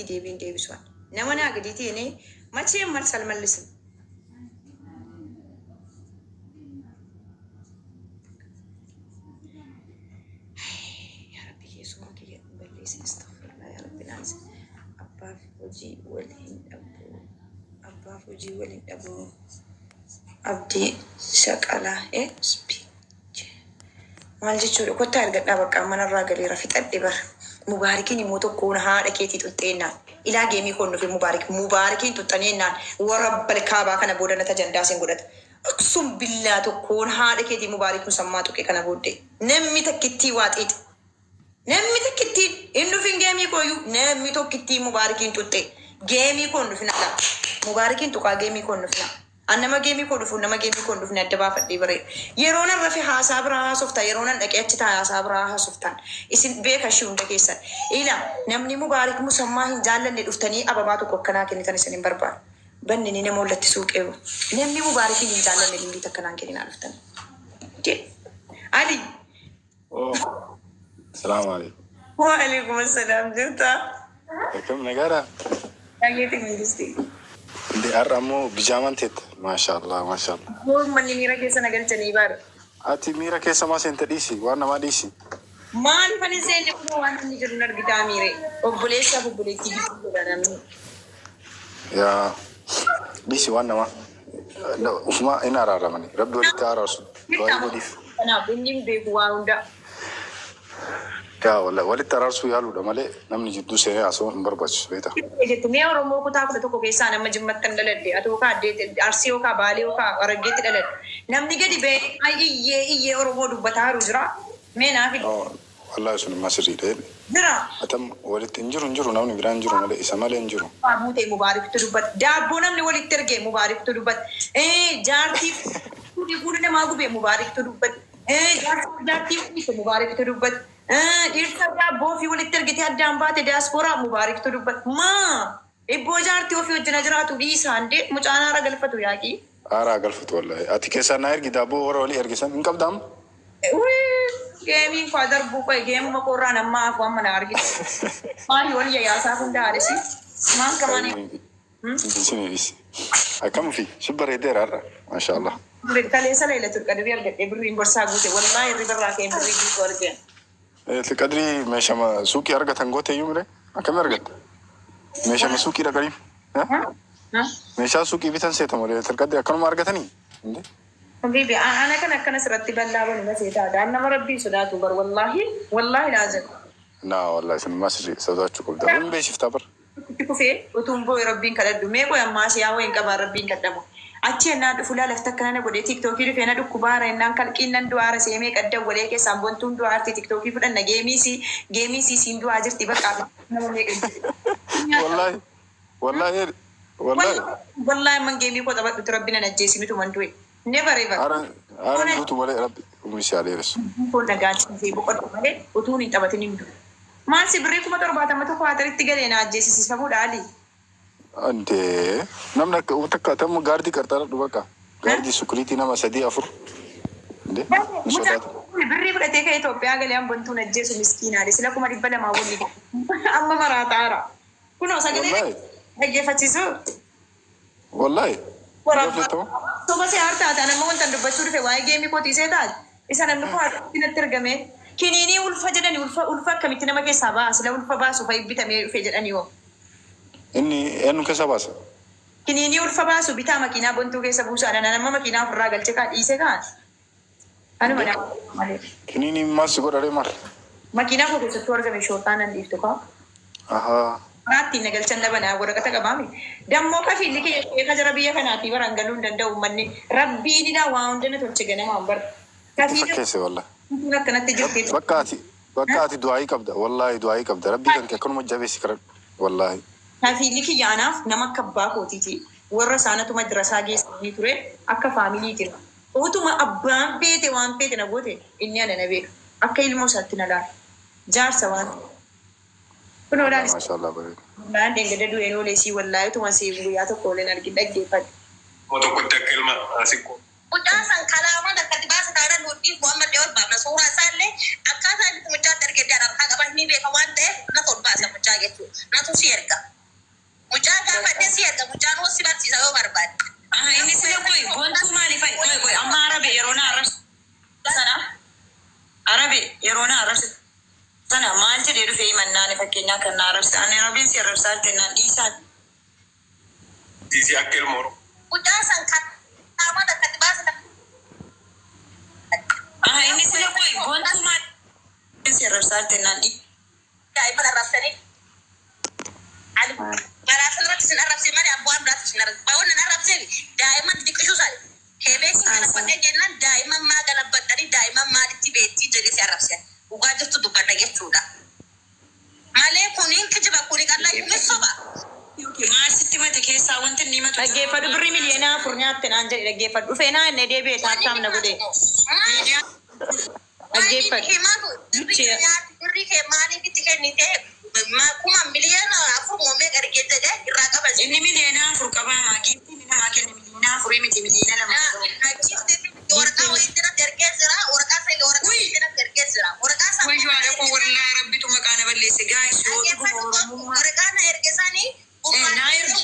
deebiin deebisuun nama naa gadiitii inni machee marsal mallisin. Yaa Rabbi keessumaa kiyya balleessin astaghfirullah yaa Rabbi naas abbaaf hojii waliin dhabuu abbaaf hojii waliin dhabuu abdii shaqalaa maal jechuudha kottaa argadhaa bakka manarraa galeera fixadhe bara. Mubaarikiin immoo tokkoon haadha keetii tuxxeennaan ilaa geemii koon dhufe mubaarikiin tuxxaneennaan warabbal kaabaa kana booda nata jandaasin godhata. Aksum billaa tokkoon haadha keetii mubaarikiin sammaa tuqe kana booddee namni takkittii waaxiiti. Namni takkittiin hin dhufin geemii kooyyuu namni tokkittii mubaarikiin tuxxe geemii koon dhufina laa. Mubaarikiin tuqaa geemii koon dhufina. Annama geemii koo dhufu nama geemii koo dhufne adda baafadhee bare. Yeroo nan rafe haasaa biraa haasofta yeroo nan dhaqee achi taa haasaa biraa haasoftan isin beeka shi hunda keessan. Ila namni mubaarik musammaa hin jaallanne dhuftanii ababaa tokko akkanaa kennitan isin hin barbaadu. Banni ni nama wallatti suuqeewu. Namni mubaarikiin hin jaallanne lingii akkanaan kenninaa dhuftan. Ali. Salaamu alaikum. Wa alaikum assalam jirta. Akkam nagaadha. Dhageetti mingisti. Arramoo bijaaman teetta. Maashaallah maashaallah. Manni miira keessa nagalchanii baara. Ati miira keessa maa seenta dhiisi waan namaa dhiisi. Maaliif ani seenne kun waan inni jiru argitaa miire obboleessaaf obboleettii gidduu godhanamni. Yaa dhiisi waan namaa. Ufuma hin araaramani. Rabbi walitti araarsu. Du'aa godhiif. Kanaaf inni beeku waa hunda. Yaa walitti araarsuu yaaluudha malee namni jidduu seenee haasoo hin barbaachisu beektaa. Mee Oromoo kutaa kudha tokko keessaa nama Jimmaatti kan dhaladhe ati yookaan Arsii yookaan Baalee yookaan Harargeetti dhaladhe namni gadi ba'ee iyyee Oromoo dubbataa jiru jira. Mee naaf wallahi sun immoo sirriidha. Jira. Atam walitti hin jiru namni biraan jiru malee isa malee hin jiru. Buutee Mubaariktu dubbata. Daabboo namni walitti ergee Mubaariktu dubbata. Jaartiif fuudhii namaa gubee Mubaariktu dubbata. Jaartiif Mubaariktu dubbata. Dhiirsa daabboo fi walitti ergitee addaan baate diyaaspooraa Mubaariktu dubbata. Maa ibboo jaartii ofii wajjina jiraatu dhiisaan dee mucaan haara galfatu yaaqii. Haara galfatu wallahi. Ati keessaa naa ergi daabboo warra walii ergisan hin qabdaam? Geemiin faa darbuu qoye geemuma qorraa nammaa afu amma na argite. Maali wal yaasaa hunda haadhisi. Maan kamaanii. Sinidhisi. Akkam fi shibbareedeera har'a. Maashaallah. Kaleessa leela turqadrii argadhee birriin gorsaa guute wallahi irri birraa kee birrii guutuu argeen. Qadrii meeshama suuqii argatan goote iyyuu mire akkami argatta? Meeshama suuqii dhaqanii? Meeshaa suuqii bitan seeta malee qadrii akkanuma argatanii? Bibi ana kan akkana sirratti bal'aa banu na seetaa dhaan nama rabbii sodaatu bar wallahi laazim. Naa wallahi sun masri sodaachuu qabda. Wani beeshiftaa bar. Kufee utuun boo'i rabbiin kadhadhu mee qoy ammaa siyaa wayin qabaa rabbiin kadhamu. Achi ennaan fulaa lafta akkanana godhee tiktookii dhufee na dhukkubaara ennaan kalqiin nan du'aara seemee qaddan walee keessaan bontuun du'aarti tiktookii fudhanna geemii siin du'aa jirti bakka nama meeqa. Wallahi man geemii koo taphadhutu rabbi nan ajjeesimitu man du'e. Never ever. Aaran duutu malee rabbi umishaalee kun nagaachisee boqotu malee utuun hin taphatin hin du'e. Maal si birrii 70 tokko haataritti galee na ajjeesisiisa fuudha Ali. Ante namni takka tamma gaardii qarxara dhubaka gaardii sukuriitii nama 3-4 birrii fudhatee ka'e Itoophiyaa galee bontuun ajjeesu miskiinaadha sila 200 waliin amma maraataara kunoo sagalee dhaggeeffachiisu wallahi soba see hartaata nama wanta dubbachuu dhufe waa'ee geemii kootiisee taate isa namni koo harkatti argame kiniinii ulfa jedhani ulfa akkamitti nama keessaa ba'a sila ulfa baasuuf bitamee dhufe jedhani hoo. Inni eenyu keessa baasa? Kiniinii ulfa baasu bitaa makiinaa bontuu keessa buusaadha. Nama makiinaa ofirraa galchee kaa dhiisee kaan. Anuma malee. Kiniinii maas godhadhee maal? Makiinaa koo keessattuu argame shootaan nan dhiiftu kaa. Ahaa. Raattiin nagalchan dhabanaa waraqata qabaame. Dammoo kafiilli kee jara biyya kanaatii baraan galuu hin danda'u uummanni. Rabbiinidha waa hundana tolche ganamaa hin bara. Fakkeesse walla. Akkanatti jirti. Bakka ati du'aayii qabda. Wallahi du'aayii qabda. Rabbii kan kee akkanuma jabeessi karan. Wallahi. Kafiilli kiyyaanaaf nama akka abbaa kootiiti. Warra isaanatuma dirasaa geessanii ture akka faamiliitiin. Utuma abbaan beete waan beete na goote inni ana na beeka. Akka ilmoo isaatti na laala. Jaarsa waan. Kunoo laal. Maashaallah bareeda. Laan deengada du'ee noolee sii wallaahi utuma sii guyyaa tokko oleen argin dhaggeeffadhe. Tokkotti akka ilma asikkoo. Mucaan san kalaamaa akkatti baasa taanaan Turkii Muhammad Dawud baafna suuraa isaallee akkaataa inni mucaa dargee jaarraa qaban ni beeka waan ta'eef na tolbaasa mucaa jechuudha. Natu si erga. Mucaa gaafadhee si erga mucaan hoos si barsiisa yoo barbaade. Inni sila koy gontuu maaliif koy amma arabe yeroo na arrabsa sana arabe yeroo na arrabsa sana maal jedhee dhufee himannaan fakkeenyaa kan na arrabsa ani arabeen si arrabsaa jennaan dhiisaa. Diisi akka ilmoo. Mucaa san kan qaamata akkatti baasata. Inni sila koy gontuu maaliif si arrabsaa jennaan daa'imman arrabsanii. Garaasaan irratti sin arrabsee malee abbu'aan biraatti sin arrabsee. Baawwan nan arrabsee daa'imman xixiqqishuu isaanii. Heebeessi galabbadhee jennaan daa'imman maa galabbadhanii daa'imman maalitti beektii jedhee si arrabsee. Dhugaa jirtu dubbanna jechuudha. Malee kuniin kijiba kuni qallaa inni soba. Maal sitti mate keessaa wanti inni himatu. Dhaggeeffadhu birrii miliyoonaa afur nyaatte naan jedhe dhaggeeffadhu. Dhufee naa inni deebi'ee taataam na godhee. Dhaggeeffadhu. Birrii kee maaliif itti kennitee? Kuma miliyoona afur moomee gargeessa jedhee irraa qaba. Inni miliyoona afur qabaa maagiitti namaa kenna miliyoona afurii miti miliyoona lama. Waraqaa wayii jira ergee jira waraqaa sana waraqaa wayii jira ergee jira waraqaa sana. Wayyoo haadha koo wallaa rabbitu maqaa na balleesse gaa'is yoo ta'u waraqaa na ergesanii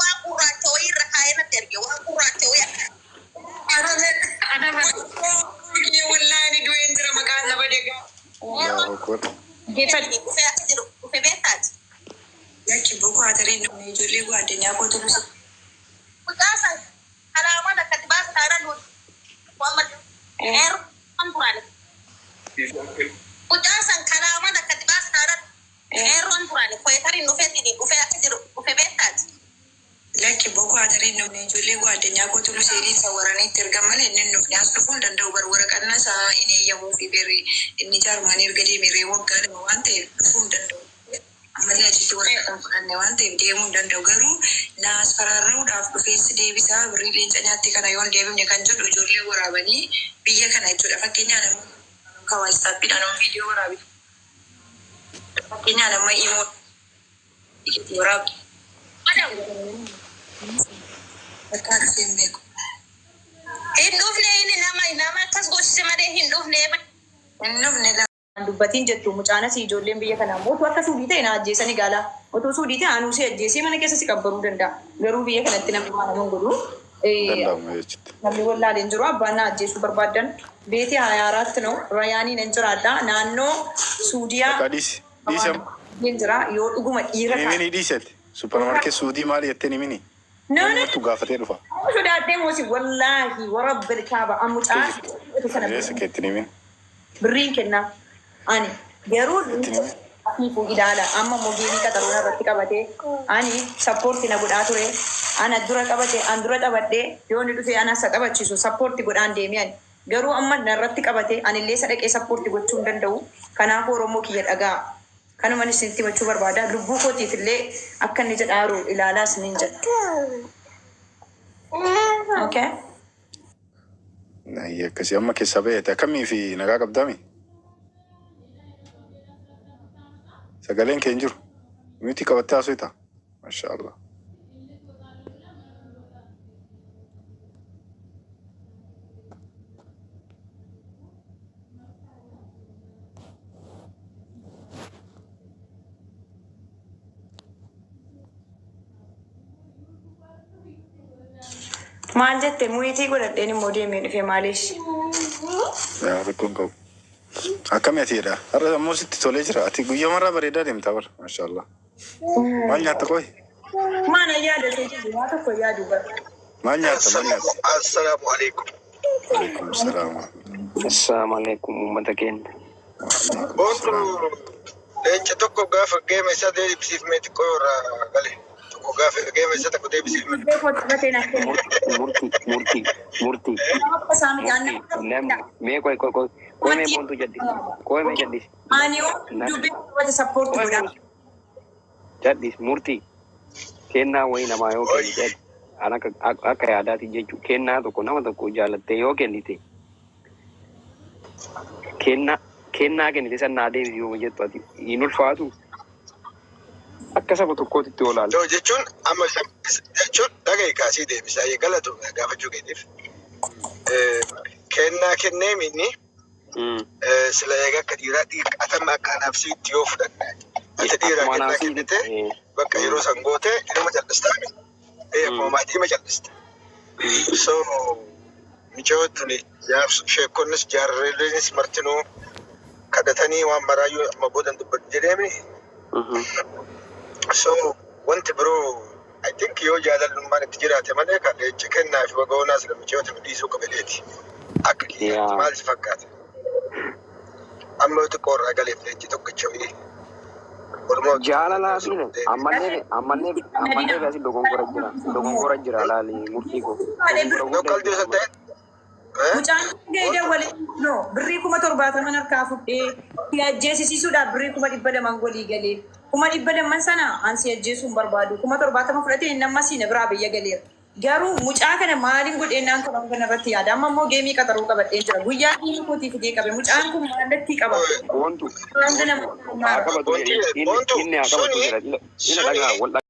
waa gurraacha wayii irra kaa'ee natti erge waa gurraacha wayii. Wallaa ni du'een jira maqaan na badeegaa. Geeffadhi dhufee as jiru dhufee beektaati. Yakki boko hatariin dhumee ijoollee guwaaddanyaa kootu nusa. Mucaa san kalaamaan akkatti baasa taara nuti. Muhammad Heeru kan turani. Mucaa san kalaamaan akkatti baasa taara Heeru kan turani. Koyetariin dhufee as jiru dhufee beektaati. Yakki boko hatariin dhumee ijoollee guwaaddanyaa kootu nusa hiriin sawaranii itti ergan malee inni nuuf nyaas dhufuu hin danda'u waraqannaa isaa inni eeyyamuu fi beerri inni jaarmaan erga deemeree waggaa lama waan ta'eef dhufuu hin danda'u. Ammallee achitti waraqaa fudhanne waan ta'eef deemuu hin danda'u garuu naas faraarraa'uudhaaf dhufeessi deebisaa birrii leenca nyaatti kana yoon deebifne kan jedhu ijoollee waraabanii biyya kana jechuudha. Fakkeenyaa nama kawaasaappiidhaan nama viidiyoo waraabitu. Fakkeenyaa nama immoo itti waraabu. Bakka dhufee hin beeku. Hin dhufne inni nama akkas gochise malee hin dhufne. Hin dhufne dubbatiin jettu mucaanas ijoolleen biyya kanaa mootu akka suudii ta'e na ajjeesanii gaala. Otoo suudii ta'e aanuu si ajjeesee mana keessa si qabbaruu danda'a. Garuu biyya kanatti namni waan nama godhu. Namni wallaaleen jiru abbaan na ajjeesuu barbaadan. Beetii 24 no rayaanii nan jiraadha. Naannoo Suudiyaa. Hin jira yoo dhuguma dhiira ta'a. Mini dhiisete. Supermarket Suudii maali jettee ni mini? Namatu gaafatee dhufa. Sodaadhee moosi wallaahi warabbil kaaba ammucaa. Birriin kennaa. Ani garuu afiifuu ilaala amma mogeelii qaxaruuna irratti qabatee ani sappoortii na godhaa ture ana dura qabate an dura qabadhee yoonni dhufee ana isa qabachiisu sappoortii godhaan deemee ani garuu amma narratti qabate anillee sadaqee sappoortii gochuu hin danda'u. Kanaaf Oromoo kiyya dhagaa kanuman isinitti himachuu barbaada. Lubbuu kootiif illee akka inni jedhaaru ilaalaa isiniin jedha. Okay. Akkasii amma keessa baheete akkamii fi nagaa qabdaami? Sagaleen kee hin jiru. Miti qabattee haasoo ta'a. Mashaallah. Maal jette muyitii godhadheen immoo deemee dhufee maaliish? Rakkoon qabu. Akkamii atiidha? Har'a ammoo sitti tolee jira. Ati guyyaa marraa bareedaa deemtaa bara. Mashaallah. Maal nyaatta qoy? Maal yaadate jiru? Waa tokko yaadu bara. Maal nyaatta? Assalaamu alaikum. Alaikum salaam. Assalamu alaikum uummata keenya. Boontu leenca tokko gaafa geema isaa deebisiifnee xiqqoo irraa gale. Tokko gaafa geema isaa tokko deebisiifnee. Murtii. Mee koy. Koy mee boontu jaddi. Koy mee jaddis. Ani dubbii wata sappoortii godhaa. Jaddis murtii. Kennaa wayii namaa yoo kenni akka yaadaati jechuudha. Kennaa tokko nama tokko jaalattee yoo kennite. Kennaa kennite san naa deebisi yoo jettu ati hin ulfaatu. Akka saba tokkootti olaala. Jechuun amma jechuun dhaga'i kaasii deebisaa galatu gaafachuu keetiif. Kennaa kennee minni sila egaa akka dhiiraa dhiiqatama akka nafsiitti yoo fudhanna. Ati dhiiraa kennaa kennite bakka yeroo san goote inuma jallistaami. Akkuma maatii ma jallista. So michootni sheekonnis jaarreenis martinuu kadhatanii waan baraayyuu amma boodan dubbatu jedheemi. So wanti biroo I think yoo jaalalummaan itti jiraate malee kan leenci kennaa fi waga'oonaa sila michoota dhiisuu qabaleeti. Akka kiyyaatti maal si fakkaata? Amma yoo xiqqoo irraa galeef leenci tokkicha wii. Jaalalaa fi ammallee basi dogongora jira laali murtii ko. Qalbii san ta'e. Mucaan geedee waliin birrii 70 harkaa fudhee ajjeesisiisuudhaaf birrii 200 walii galee 200 sana ansi ajjeesuun barbaadu 70 fudhatee nama siina biraa biyya galeera. Garuu mucaa kana maaliin godheenaan qaban kana irratti yaada amma immoo geemii qaxaruu qabadhee jira guyyaa inni kootii fidee qabe mucaan kun maalatti qaba. Wantu. Inni haa qabatu jira.